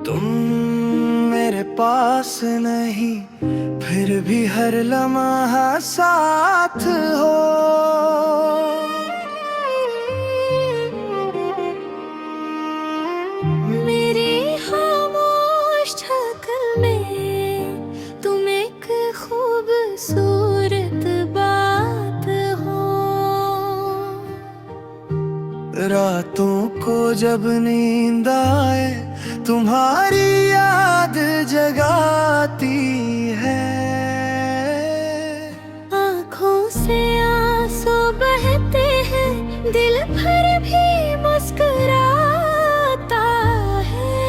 तुम मेरे पास नहीं, फिर भी हर लम्हा साथ हो। मेरी खामोश धड़कन में तुम एक खूबसूरत बात हो। रातों को जब नींद आए तुम्हारी याद जगाती है। आँखों से आंसू बहते हैं, दिल भर भी मुस्कुराता है।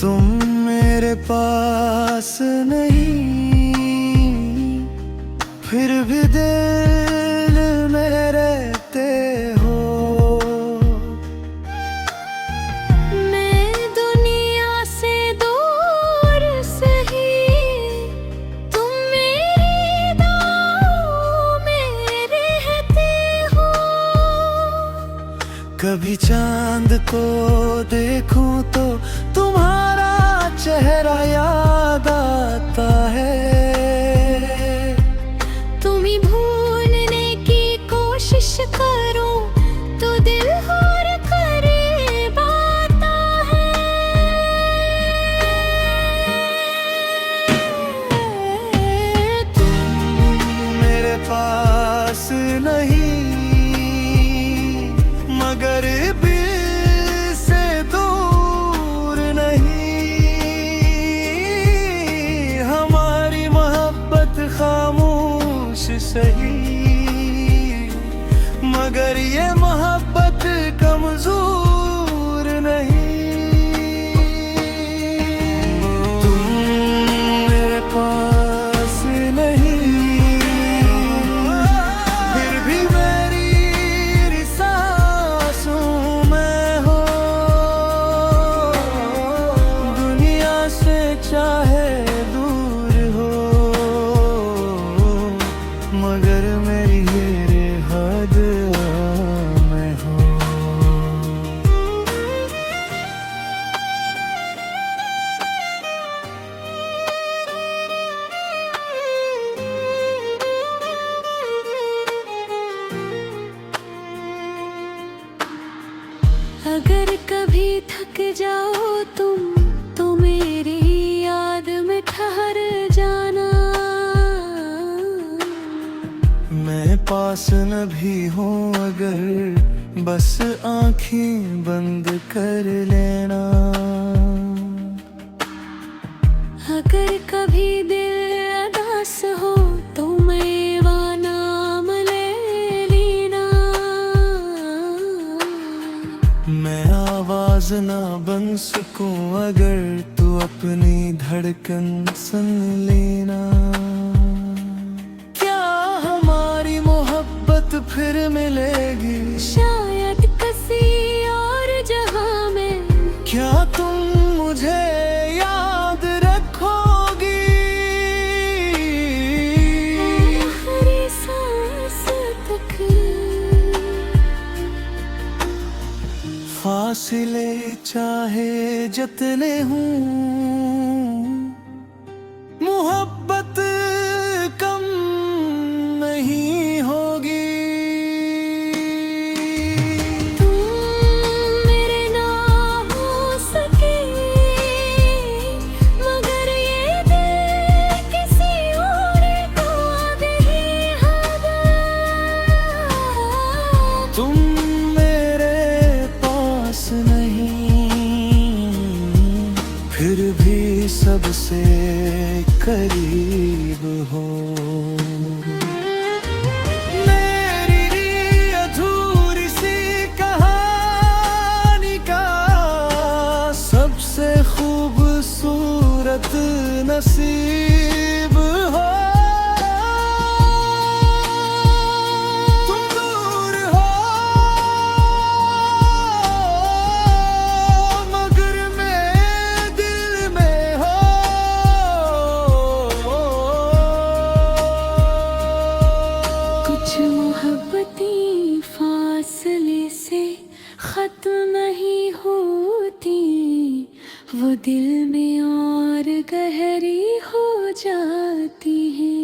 तुम मेरे पास नहीं, फिर भी दिल में रहते हो। मैं दुनिया से दूर सही, तुम मेरी दुआओं में रहते हो। कभी चांद को देखूं तो तुम्हारा चेहरा याद आता है। तुम्हें भूलने की कोशिश करूं तो दिल और करीब आता है। तुम मेरे पास नहीं, मगर दिल से दूर नहीं। हमारी मोहब्बत खामोश सही, मगर ये मोहब्बत कमजोर नहीं। तुम मेरे पास नहीं, फिर भी मेरी सांसों में हो। दुनिया से चाहे दूर हो, मगर मेरी हद में हो। अगर कभी थक जाओ तुम तो मेरी याद में ठहर जाना। मैं पास न भी हूँ अगर बस आँखें बंद कर लेना। अगर कभी दिल उदास हो तो मेरा नाम ले लेना। मैं आवाज ना बन सकूं अगर तू अपनी धड़कन सुन लेना। क्या हमारी मोहब्बत फिर मिलेगी? शायद किसी और जहां में। क्या तुम मुझे याद रखोगी? आखिरी सांस तक। फासले चाहे जितने हूँ, मोहब्बत कम नहीं होगी। तुम मेरे ना हो सके, मगर ये दिल किसी और को नहीं होगा। तुम मेरे पास नहीं, फिर भी सबसे करीब हो। मेरी अधूरी सी कहानी का सबसे खूबसूरत नसीब हो। तुम दूर हो मगर मैं दिल में हो। कुछ मोहब्बती फासले खत्म नहीं होती, वो दिल में और गहरी हो जाती है।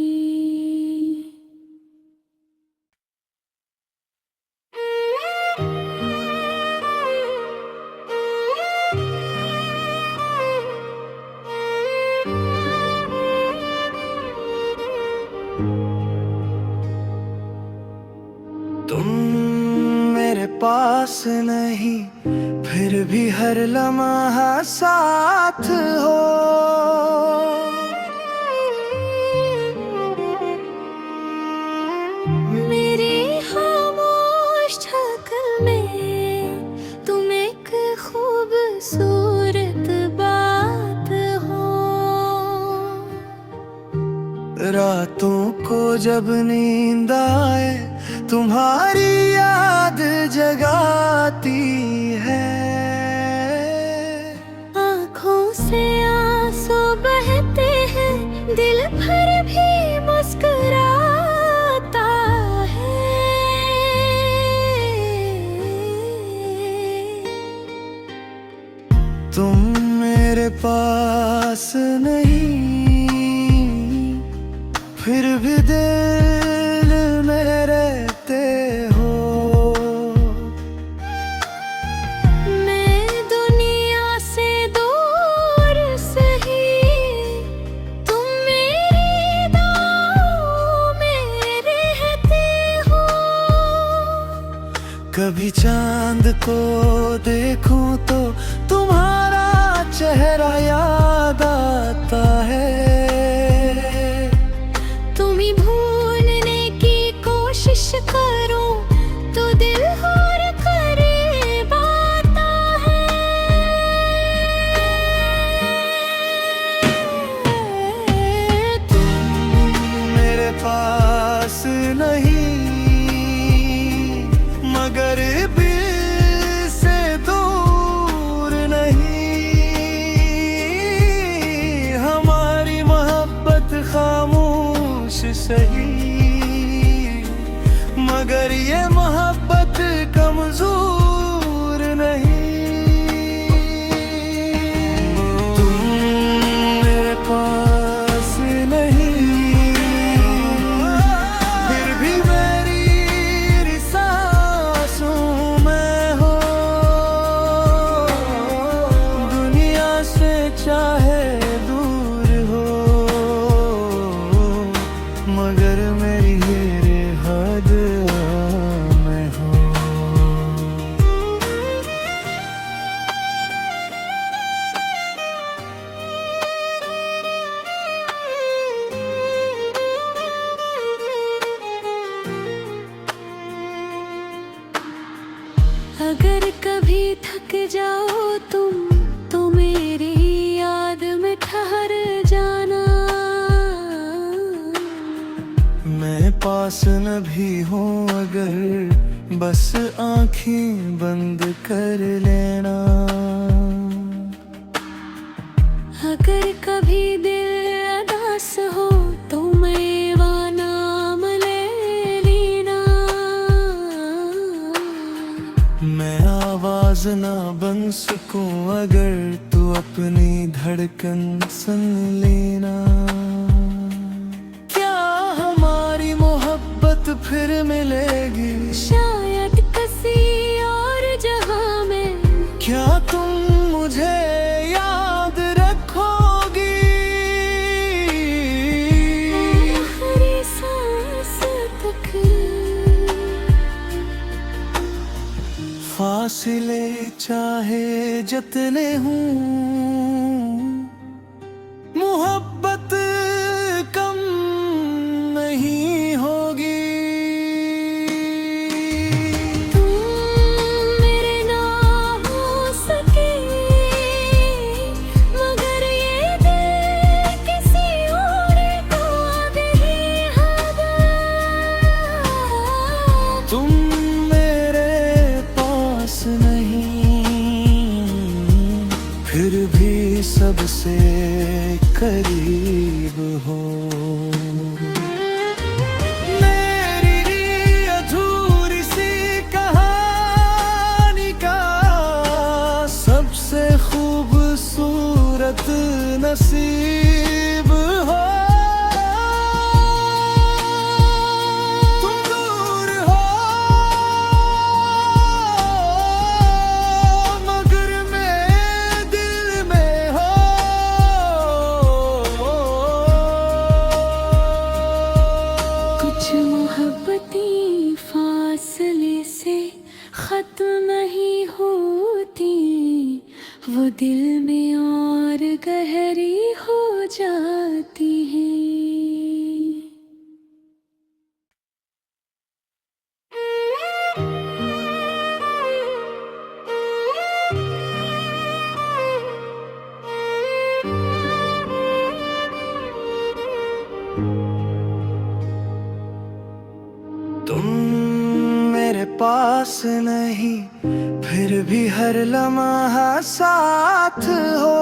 तुम मेरे पास नहीं, फिर भी हर लम्हा साथ हो। मेरी खामोश शक्ल में तुम एक खूबसूरत बात हो। रातों को जब नींद आए, तुम्हारी याद जगाती है। आँखों से आंसू बहते हैं, दिल भर भी मुस्कुराता है। तुम मेरे पास नहीं, फिर भी दिल में रहते हो। मैं दुनिया से दूर सही, तुम मेरी दुआओं में रहते हो। कभी चांद को देखूं तो तुम्हारा चेहरा याद आता है। तुम्हें भूलने की कोशिश करूं तो दिल और करीब आता है। तुम मेरे पास नहीं, मगर दिल से दूर नहीं। हमारी मोहब्बत खामोश सही, मगर ये मोहब्बत कमजोर नहीं। तुम मेरे पास नहीं, फिर भी मेरी सांसों में हो। दुनिया से चाहे दूर हो, मगर मेरी हद में हो। अगर कभी थक जाओ तुम तो मेरी याद में ठहर जाना। मैं पास न भी हूँ अगर बस आँखें बंद कर लेना। अगर कभी दिल उदास हो तो मेरा नाम ले लेना। मैं आवाज ना बन सकूं अगर तू अपनी धड़कन सुन लेना। क्या हमारी मोहब्बत फिर मिलेगी? शायद किसी और जहां में। क्या तुम मुझे याद रखोगी? आखिरी सांस तक। फासले चाहे जितने हूँ, मोहब्बत कम नहीं होगी। तुम मेरे ना हो सके, मगर ये दिल किसी और को नहीं होगा। तुम मेरे पास नहीं, फिर भी सबसे करीब हो। मेरी अधूरी सी कहानी का खत्म नहीं होती, वो दिल में और गहरी हो जाती है। तुम मेरे पास नहीं, फिर भी हर लम्हा साथ हो।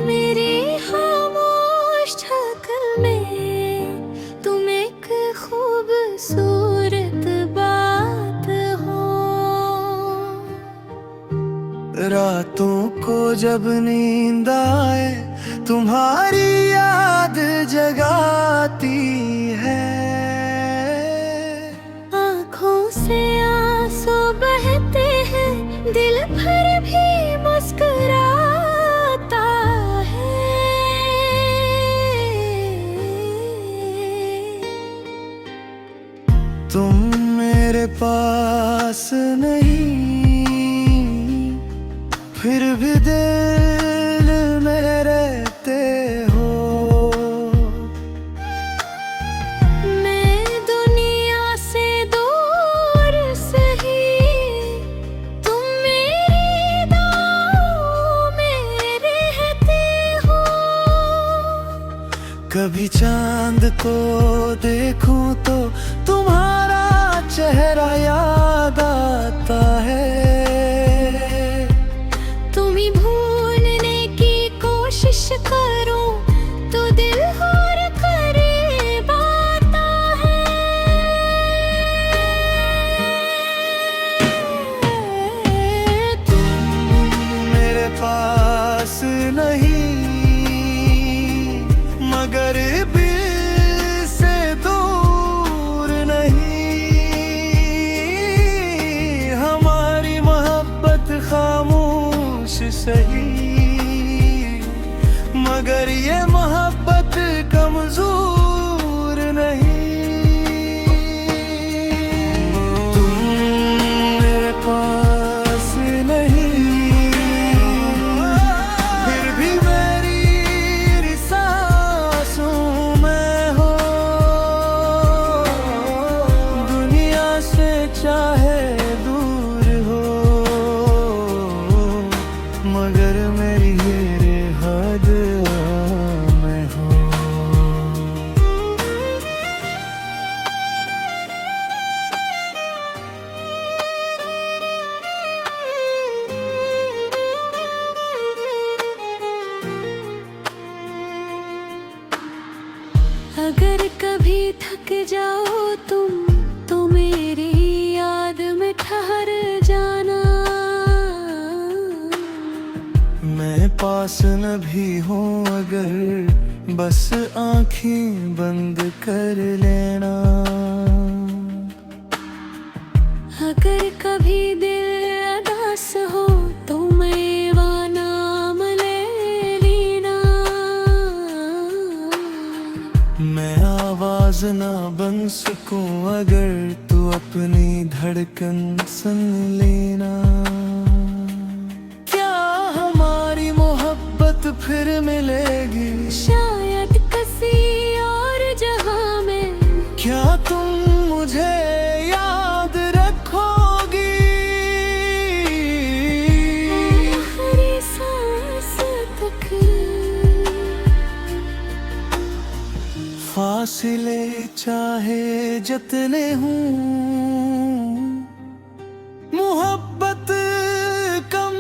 मेरी खामोश शक्ल में तुम एक खूबसूरत बात हो। रातों को जब नींद आए तुम्हारी याद जगाती है। आँखों से आंसू बहते हैं, दिल भर भी मुस्कुराता है। तुम मेरे पास नहीं, फिर भी दिल में रहते हो। मैं दुनिया से दूर सही, तुम मेरी दुआओं में रहते हो। कभी चांद को देखूं तो तुम्हारा चेहरा याद आता है। तुम्हें भूलने की कोशिश करूं तो दिल और करीब आता है। तुम मेरे पास नहीं, मगर दिल से दूर नहीं। हमारी मोहब्बत खामोश सही, मगर ये मोहब्बत कमजोर नहीं। तुम मेरे पास नहीं, फिर भी मेरी सांसों में हो। दुनिया से चाहे दूर हो, मगर मेरी हद में हो। अगर कभी थक जाओ तुम तो मेरी याद में ठहर जाना। मैं पास न भी हूँ अगर बस आँखें बंद कर लेना। अगर कभी दिल उदास हो तो मेरा नाम ले लेना। मैं आवाज ना बन सकूं अगर तू अपनी धड़कन सुन लेना। क्या हमारी मोहब्बत फिर मिलेगी? शायद किसी और जहां में। क्या तुम मुझे याद रखोगी? आखिरी सांस तक। फासिले चाहे जितने हूँ, मोहब्बत कम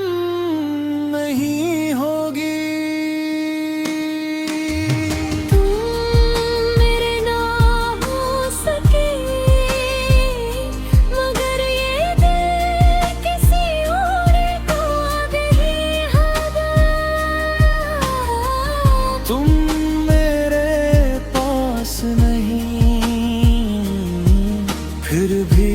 नहीं होगी। तुम मेरे ना हो सके, मगर ये दिल किसी और को भी हद। तुम मेरे पास नहीं, फिर भी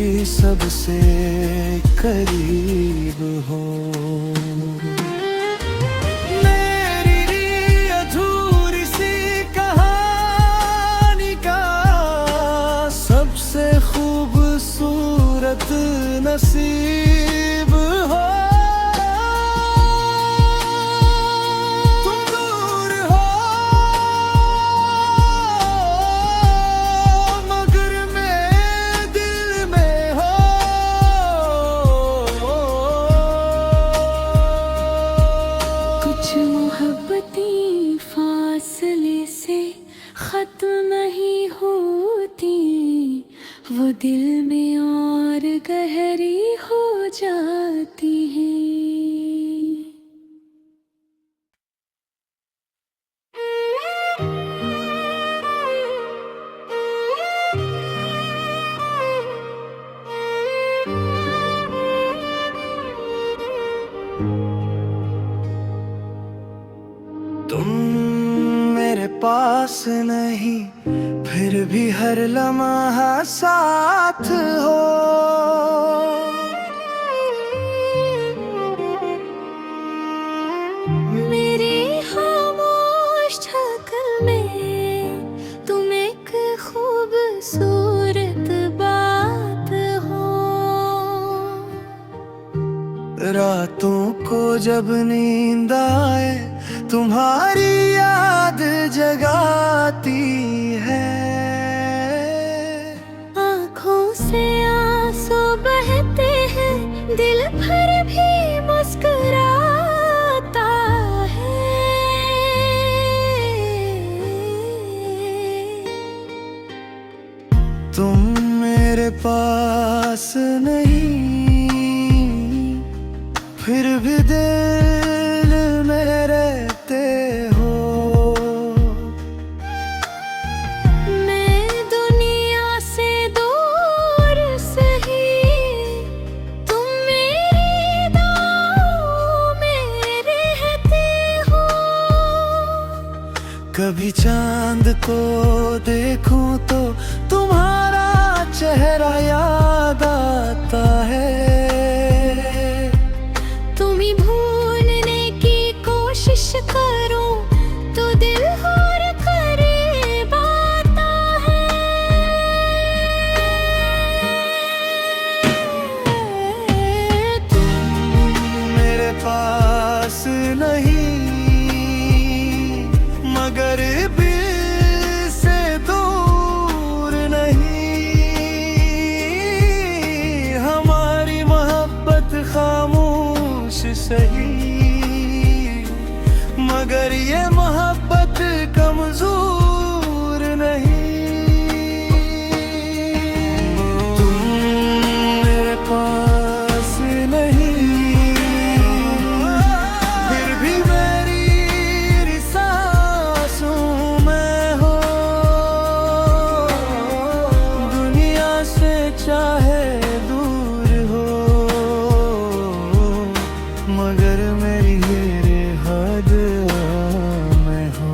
नसीब हो। तुम दूर हो मगर मैं दिल में हो। कुछ मोहब्बतें फासले से खत्म नहीं होती, वो दिल में और गहरी हो जाती हैं। तुम मेरे पास नहीं फिर भी हर लम्हा साथ हो। मेरी खामोश शक्ल में तुम एक खूबसूरत बात हो। रातों को जब नींद आए तुम्हारी याद जगाती है। आँखों से आंसू बहते हैं, दिल भर भी मुस्कुराता है। तुम मेरे पास नहीं फिर भी दिल में रहते हो। मैं दुनिया से दूर सही, तुम मेरी दुआओं में रहते हो। कभी चांद को देखूं तो तुम्हारा चेहरा याद आता है। तुम्हें भूलने की कोशिश करूं तो दिल और करीब आता है। तुम मेरे पास नहीं मगर दिल से दूर नहीं। हमारी मोहब्बत खामोश सही मगर ये मोहब्बत कमजोर नहीं। तुम मेरे पास नहीं फिर भी मेरी सांसों में हो। दुनिया से चाहे दूर हो मगर मेरी हद में हो।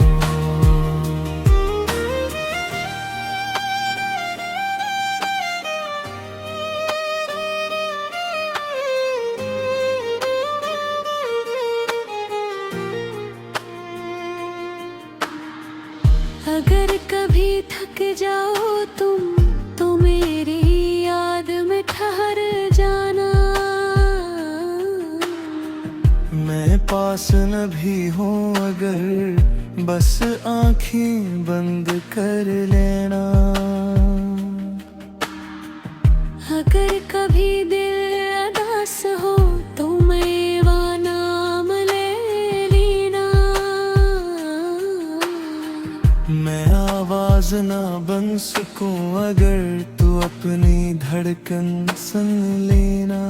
अगर कभी थक जाओ तुम तो मेरी याद में ठहर जाना। मैं पास न भी हूँ अगर बस आँखें बंद कर लेना। अगर कभी दिल उदास हो तो मेरा नाम ले लेना। मैं आवाज ना बन सकूं अगर तू अपनी धड़कन सुन लेना।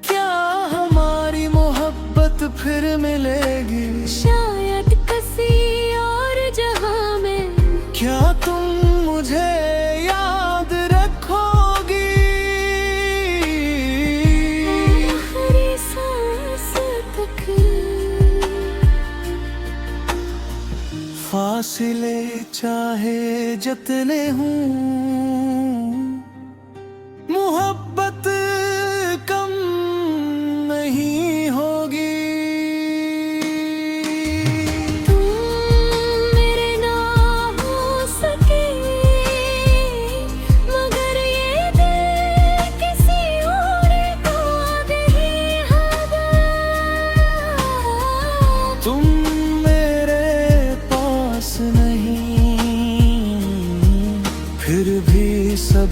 क्या हमारी मोहब्बत फिर मिलेगी शायद किसी और जहां में। क्या तुम मुझे याद रखोगी। आखिरी सांस तक फासले चाहे जितने हूँ मोहब्बत कम नहीं होगी। तुम मेरे ना हो सके मगर ये दिल किसी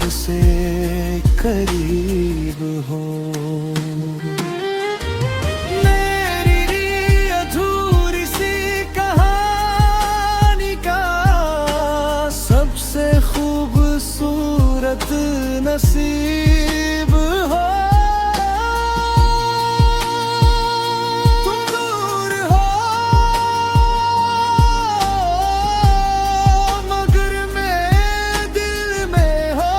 से करीब हो। मेरी अधूरी सी कहानी का सबसे खूबसूरत नसीब हो। तुम दूर हो मगर मैं दिल में हो।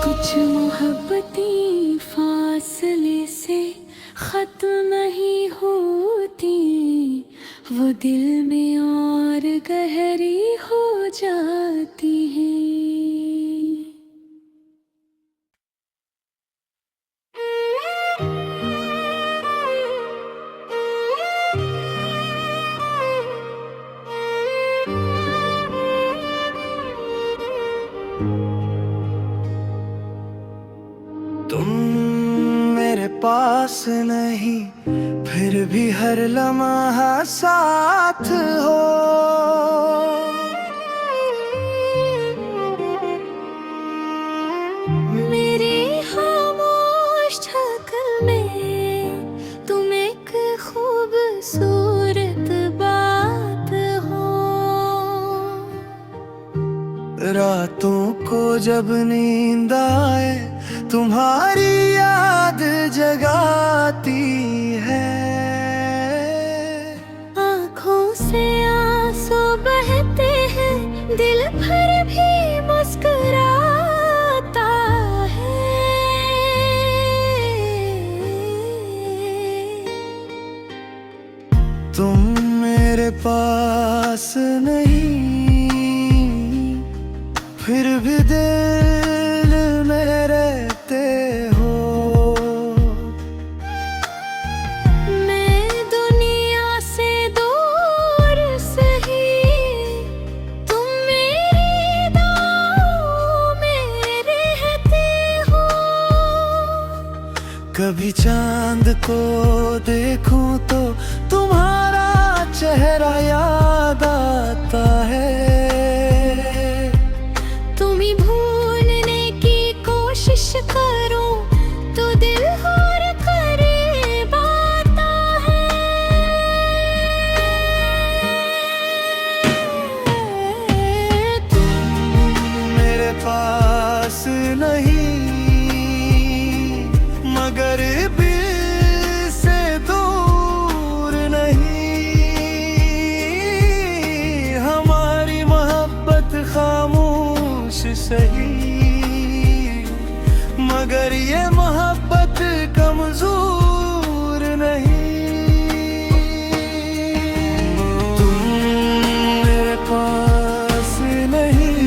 कुछ मोहब्बतें फासले से खत्म नहीं होती, वो दिल में और गहरी हो जाती है। तुम मेरे पास नहीं फिर भी हर लम्हा साथ हो। मेरी खामोश शक्ल में तुम एक खूबसूरत बात हो। रातों को जब नींद आए तुम्हारी याद जगाती है। आँखों से आंसू बहते हैं, दिल भर भी मुस्कुराता है। तुम मेरे पास नहीं फिर भी दिल में रहते हो। मैं दुनिया से दूर सही, तुम मेरी दुआओं में रहते हो। कभी चांद को देखूं तो तुम्हारा चेहरा याद आता है। तुम्हें भूलने की कोशिश करूं तो दिल और करीब आता है। तुम मेरे पास नहीं मगर दिल से दूर नहीं। हमारी मोहब्बत खामोश सही मगर ये मोहब्बत कमजोर नहीं। तुम मेरे पास नहीं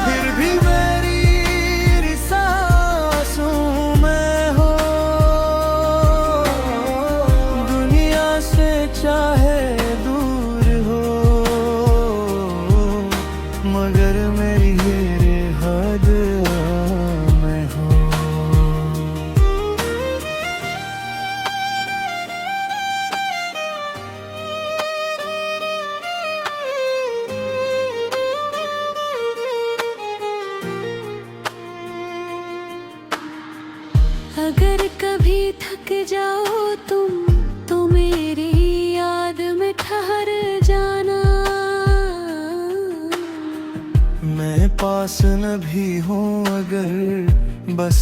फिर भी मेरी सांसों में हो। दुनिया से चाहे दूर हो मगर मेरी हद में हो। अगर कभी थक जाओ तुम तो मेरी याद में ठहर जाना। मैं पास न भी हूँ अगर बस